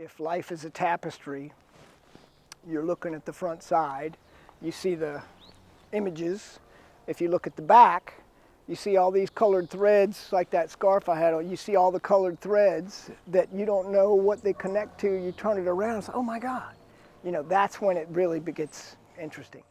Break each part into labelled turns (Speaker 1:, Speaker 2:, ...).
Speaker 1: If life is a tapestry, you're looking at the front side, you see the images. If you look at the back, you see all these colored threads, like that scarf I had on. You see all the colored threads that you don't know what they connect to. You turn it around and say, oh my God. You know, that's when it really gets interesting.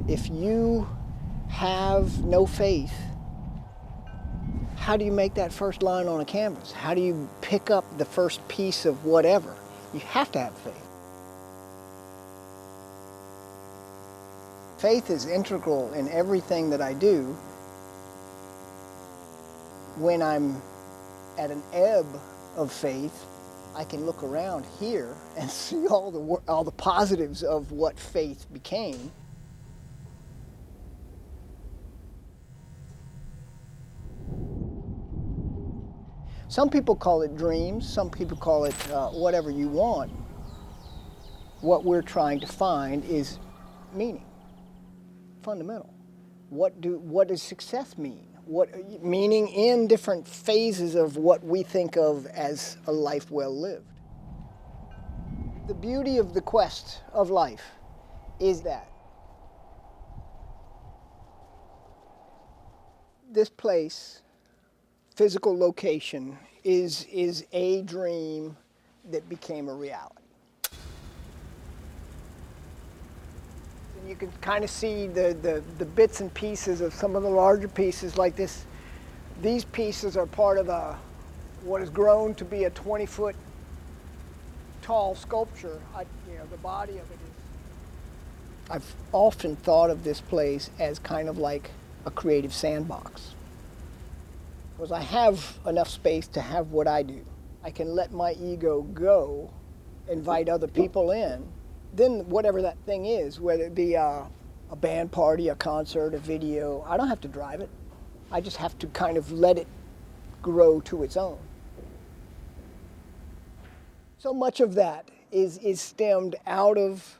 Speaker 1: If you have no faith, how do you make that first line on a canvas? How do you pick up the first piece of whatever? You have to have faith. Faith is integral in everything that I do. When I'm at an ebb of faith, I can look around here and see all the positives of what faith became. Some people call it dreams, some people call it whatever you want. What we're trying to find is meaning, fundamental. What does success mean? Meaning in different phases of what we think of as a life well lived. The beauty of the quest of life is that this place, physical location, is a dream that became a reality. And you can kind of see the bits and pieces of some of the larger pieces like this. These pieces are part of what has grown to be a 20-foot tall sculpture. The body of it is. I've often thought of this place as kind of like a creative sandbox. Because I have enough space to have what I do. I can let my ego go, invite other people in, then whatever that thing is, whether it be a band party, a concert, a video, I don't have to drive it. I just have to kind of let it grow to its own. So much of that is stemmed out of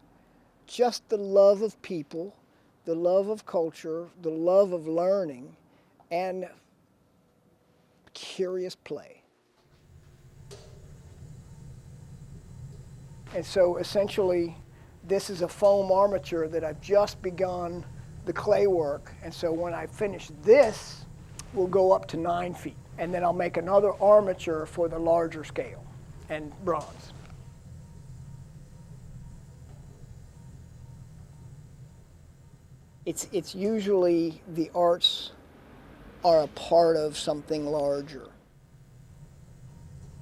Speaker 1: just the love of people, the love of culture, the love of learning, and curious play. And so essentially, this is a foam armature that I've just begun the clay work. And so when I finish this, we'll go up to 9 feet. And then I'll make another armature for the larger scale and bronze. It's usually the arts are a part of something larger.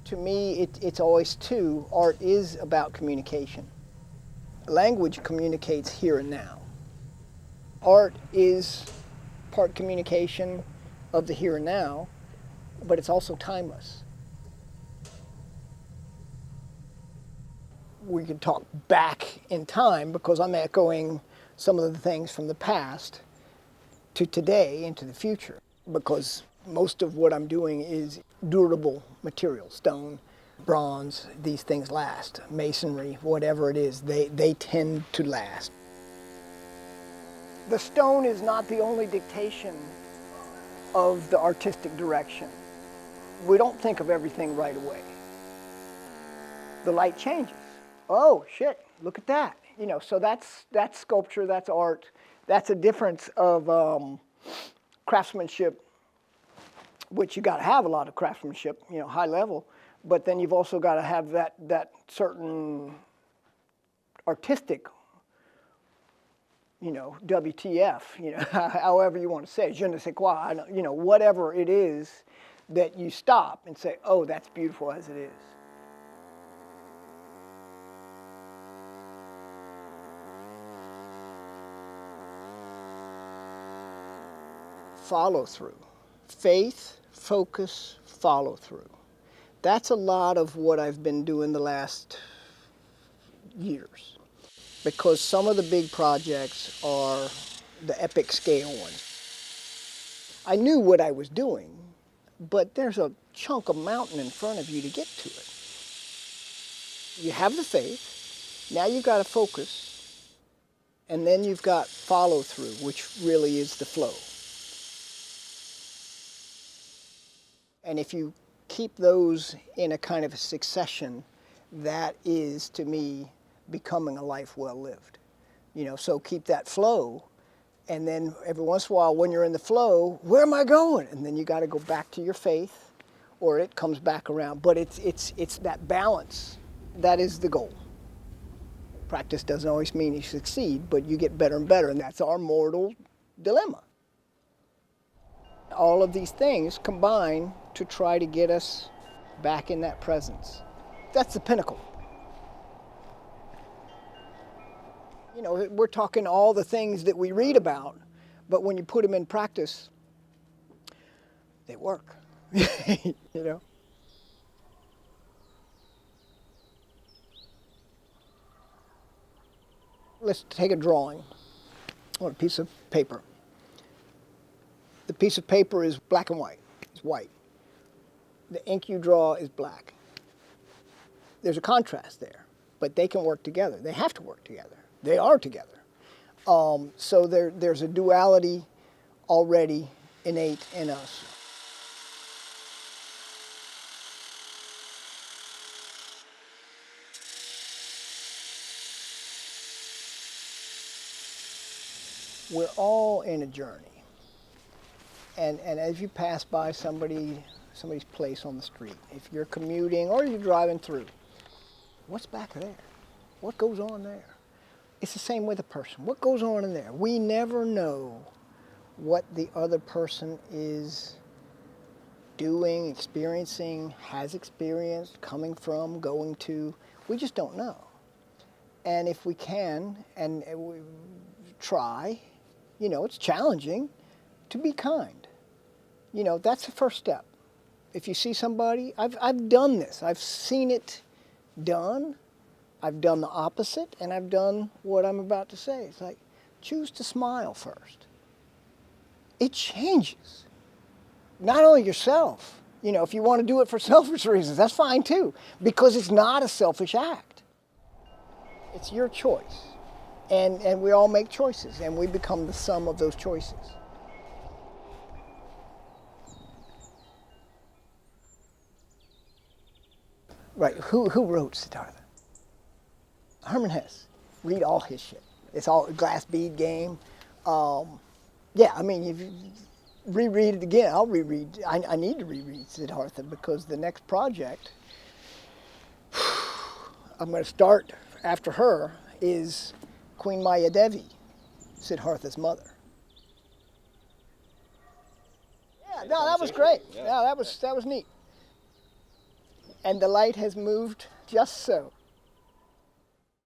Speaker 1: To me, it's always two. Art is about communication. Language communicates here and now. Art is part communication of the here and now, but it's also timeless. We could talk back in time because I'm echoing some of the things from the past to today and to the future, because most of what I'm doing is durable material, stone, bronze. These things last. Masonry, whatever it is, they tend to last. The stone is not the only dictation of the artistic direction. We don't think of everything right away. The light changes. Oh shit, look at that. So that's sculpture, that's art. That's a difference of craftsmanship, which you got to have a lot of craftsmanship, high level, but then you've also got to have that certain artistic, WTF, however you want to say, je ne sais quoi, whatever it is that you stop and say, oh, that's beautiful as it is. Follow through. Faith, focus, follow through. That's a lot of what I've been doing the last years, because some of the big projects are the epic scale ones. I knew what I was doing, but there's a chunk of mountain in front of you to get to it. You have the faith, now you've got to focus, and then you've got follow through, which really is the flow. And if you keep those in a kind of a succession, that is, to me, becoming a life well lived. You know, so keep that flow, and then every once in a while when you're in the flow, where am I going? And then you got to go back to your faith, or it comes back around. But it's that balance. That is the goal. Practice doesn't always mean you succeed, but you get better and better, and that's our mortal dilemma. All of these things combine to try to get us back in that presence. That's the pinnacle. You know, we're talking all the things that we read about, but when you put them in practice, they work. You know? Let's take a drawing on a piece of paper. The piece of paper is black and white. It's white. The ink you draw is black. There's a contrast there, but they can work together. They have to work together. They are together. So there's a duality already innate in us. We're all in a journey. And as you pass by somebody's place on the street, if you're commuting or you're driving through, what's back there? What goes on there? It's the same with a person. What goes on in there? We never know what the other person is doing, experiencing, has experienced, coming from, going to. We just don't know. And if we can, and we try, you know, it's challenging, to be kind. You know, that's the first step. If you see somebody, I've done this. I've seen it done. I've done the opposite, and I've done what I'm about to say. It's like, choose to smile first. It changes. Not only yourself. You know, if you want to do it for selfish reasons, that's fine too, because it's not a selfish act. It's your choice. And we all make choices, and we become the sum of those choices. Right, who wrote Siddhartha? Herman Hesse. Read all his shit. It's all a glass bead game. Yeah, I mean, if you reread it again, I'll reread. I need to reread Siddhartha because the next project I'm going to start after her is Queen Maya Devi, Siddhartha's mother. Yeah, no, that was great. Yeah, that was neat. And the light has moved just so.